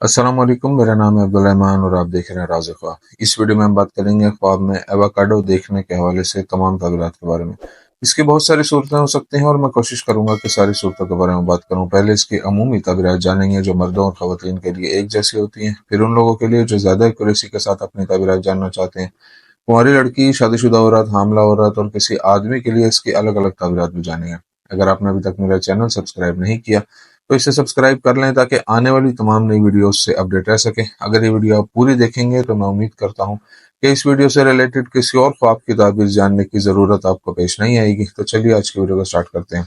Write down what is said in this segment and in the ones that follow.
अस्सलाम वालेकुम, मेरा नाम है अब्दुल रहमान और आप देख रहे हैं राज़ ख्वाब। इस वीडियो में हम बात करेंगे ख्वाब में एवोकाडो देखने के हवाले से तमाम ताबीरात के बारे में। इसकी बहुत सारी सूरतें हो सकती हैं और मैं कोशिश करूंगा कि सारी सूरतों के बारे में बात करूं। पहले इसकी अमूमी ताबीरात जानेंगे जो मर्दों और ख़वातीन के लिए एक जैसी होती हैं, फिर उन लोगों के लिए जो ज़्यादा एक्यूरेसी के साथ अपनी ताबीरात जानना चाहते हैं। कुंवारी लड़की, शादीशुदा औरत, हामला औरत और किसी आदमी के लिए इसकी अलग अलग ताबीरात भी जानेंगे। अगर आपने अभी तक मेरा चैनल सब्सक्राइब नहीं किया तो इसे सब्सक्राइब कर लें ताकि आने वाली तमाम नई वीडियोस से अपडेट रह सकें। अगर ये वीडियो आप पूरी देखेंगे तो मैं उम्मीद करता हूं कि इस वीडियो से रिलेटेड किसी और ख्वाब की ताबीर जानने की ज़रूरत आपको पेश नहीं आएगी। तो चलिए आज की वीडियो को स्टार्ट करते हैं।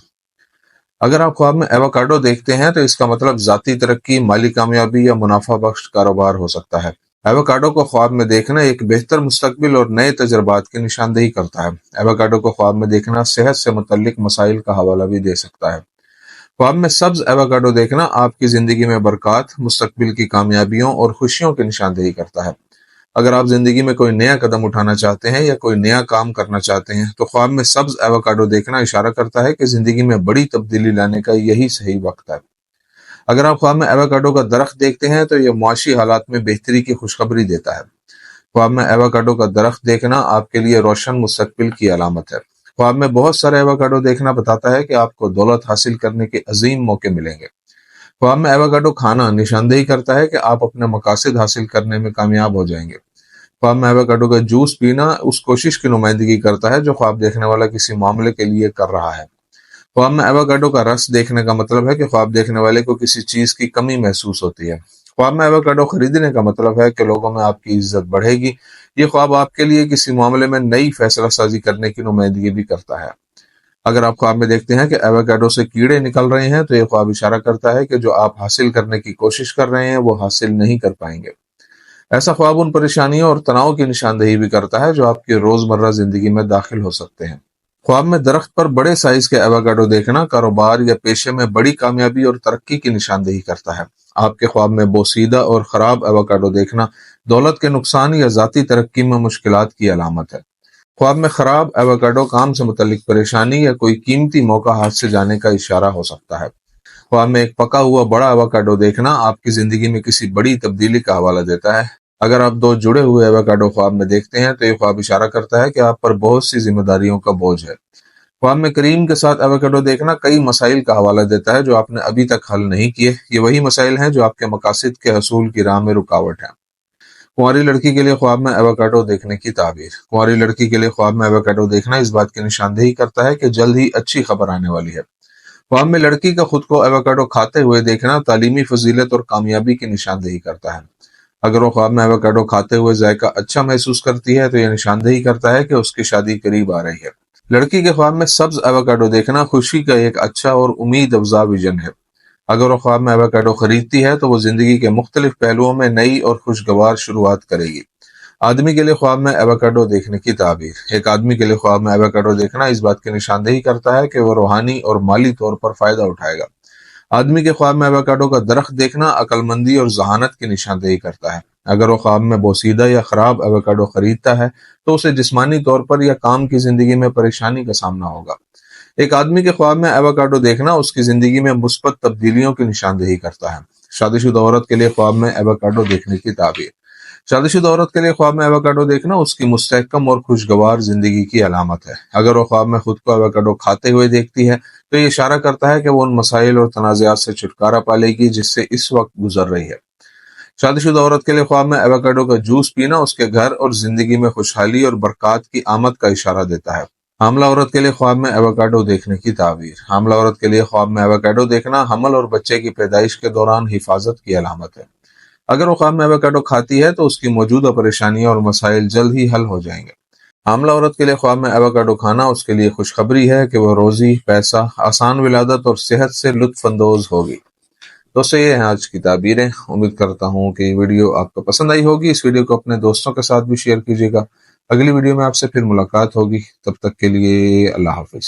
अगर आप ख्वाब में एवोकाडो देखते हैं तो इसका मतलब ज़ाती तरक्की, माली कामयाबी या मुनाफा बख्श कारोबार हो सकता है। एवोकाडो को ख्वाब में देखना एक बेहतर मुस्तकबिल और नए तजर्बात की निशानदेही करता है। एवोकाडो को ख्वाब में देखना सेहत से मुतल्लिक मसाइल का हवाला भी दे सकता है। ख्वाब में सब्ज एवोकाडो देखना आपकी जिंदगी में बरकत, मुस्तकबिल की कामयाबियों और खुशियों की निशानदेही करता है। अगर आप जिंदगी में कोई नया कदम उठाना चाहते हैं या कोई नया काम करना चाहते हैं तो ख्वाब में सब्ज एवोकाडो देखना इशारा करता है कि जिंदगी में बड़ी तब्दीली लाने का यही सही वक्त है। अगर आप ख्वाब में एवोकाडो का दरख्त देखते हैं तो यह मुआशी हालात में बेहतरी की खुशखबरी देता है। ख्वाब में एवोकाडो का दरख्त देखना आपके लिए रोशन मुस्तकबिल की अलामत है। ख्वाब में बहुत सारे एवोकाडो देखना बताता है कि आपको दौलत हासिल करने के अजीम मौके मिलेंगे। ख्वाब में एवोकाडो खाना निशानदेही करता है कि आप अपने मकासद हासिल करने में कामयाब हो जाएंगे। ख्वाब में एवोकाडो का जूस पीना उस कोशिश की नुमाइंदगी करता है जो ख्वाब देखने वाला किसी मामले के लिए कर रहा है। ख्वाब में एवोकाडो का रस देखने का मतलब है कि ख्वाब देखने वाले को किसी चीज की कमी महसूस होती है। ख्वाब में एवोकाडो खरीदने का मतलब है कि लोगों में आपकी इज्जत बढ़ेगी। ये ख्वाब आपके लिए किसी मामले में नई फैसला साजी करने की नुमाइंदगी भी करता है। अगर आप ख्वाब में देखते हैं कि एवोकाडो से कीड़े निकल रहे हैं तो ये ख्वाब इशारा करता है कि जो आप हासिल करने की कोशिश कर रहे हैं वो हासिल नहीं कर पाएंगे। ऐसा ख्वाब उन परेशानियों और तनाव की निशानदेही भी करता है जो आपकी रोजमर्रा जिंदगी में दाखिल हो सकते हैं। ख्वाब में दरख्त पर बड़े साइज के एवोकाडो देखना कारोबार या पेशे में बड़ी कामयाबी और तरक्की की निशानदेही करता है। आपके ख्वाब में बोसीदा और खराब एवोकाडो देखना दौलत के नुकसान या जाती तरक्की में मुश्किलात की अलामत है। ख्वाब में खराब एवोकाडो काम से मुतल्लिक परेशानी या कोई कीमती मौका हाथ से जाने का इशारा हो सकता है। ख्वाब में एक पका हुआ बड़ा एवोकाडो देखना आपकी जिंदगी में किसी बड़ी तब्दीली का हवाला देता है। अगर आप दो जुड़े हुए एवोकाडो ख्वाब में देखते हैं तो ये ख्वाब इशारा करता है कि आप पर बहुत सी जिम्मेदारियों का बोझ है। ख्वाब में करीम के साथ एवोकाडो देखना कई मसाइल का हवाला देता है जो आपने अभी तक हल नहीं किए। ये वही मसाइल हैं जो आपके मकासद के हसूल की राह में रुकावट है। कुंवारी लड़की के लिए ख्वाब में एवोकाडो देखने की ताबीर। कुंवारी लड़की के लिए ख्वाब में एवोकाडो देखना इस बात की निशानदेही करता है कि जल्द ही अच्छी खबर आने वाली है। ख्वाब में लड़की का खुद को एवोकाडो खाते हुए देखना तालीमी फजीलत और कामयाबी की निशानदेही करता है। अगर वो ख्वाब में एवोकाडो खाते हुए जायका अच्छा महसूस करती है तो यह निशानदेही करता है कि उसकी शादी करीब आ रही है। लड़की के ख्वाब में सब्ज एवोकाडो देखना खुशी का एक अच्छा और उम्मीद अफजा विजन है। अगर वो ख्वाब में एवोकाडो खरीदती है तो वो जिंदगी के मुख्तलिफ पहलुओं में नई और खुशगवार शुरुआत करेगी। आदमी के लिए ख्वाब में एवोकाडो देखने की ताबीर। एक आदमी के लिए ख्वाब में एवोकाडो देखना इस बात की निशानदेही करता है कि वह रूहानी और माली तौर पर फायदा उठाएगा। आदमी के ख्वाब में एवोकाडो का दरख्त देखना अक्लमंदी और जहानत की निशानदेही करता है। अगर वो ख्वाब में बोसीदा या खराब एवोकाडो खरीदता है तो उसे जिस्मानी तौर पर या काम की जिंदगी में परेशानी का सामना होगा। एक आदमी के ख्वाब में एवोकाडो देखना उसकी जिंदगी में मुस्बत तब्दीलियों की निशानदेही करता है। शादीशुदा औरत के लिए ख्वाब में एवोकाडो देखने की ताबीर। शादीशुदा औरत के लिए ख्वाब में एवोकाडो देखना उसकी मुस्तहकम और खुशगवार जिंदगी की अलामत है। अगर वो ख्वाब में खुद को एवोकाडो खाते हुए देखती है तो ये इशारा करता है कि वो उन मसाइल और तनाज़ात से छुटकारा पालेगी जिससे इस वक्त गुजर रही है। शादीशुदा औरत के लिए ख्वाब में एवोकाडो का जूस पीना उसके घर और जिंदगी में खुशहाली और बरकत की आमद का इशारा देता है। हामला औरत के लिए ख्वाब में एवोकाडो देखने की ताबीर। हामला औरत के लिए ख्वाब में एवोकाडो देखना हमल और बच्चे की पैदाइश के दौरान हिफाजत की अलामत है। अगर वो ख्वाब में एवोकाडो खाती है तो उसकी मौजूदा परेशानियां और मसाइल जल्द ही हल हो जाएंगे। हामला औरत के लिए ख्वाब में एवोकाडो खाना उसके लिए खुशखबरी है कि वह रोजी, पैसा, आसान विलादत और सेहत से लुत्फ अंदोज होगी। दोस्तों, ये हैं आज की ताबीरें। उम्मीद करता हूँ कि वीडियो आपको पसंद आई होगी। इस वीडियो को अपने दोस्तों के साथ भी शेयर कीजिएगा। अगली वीडियो में आपसे फिर मुलाकात होगी। तब तक के लिए अल्लाह हाफिज।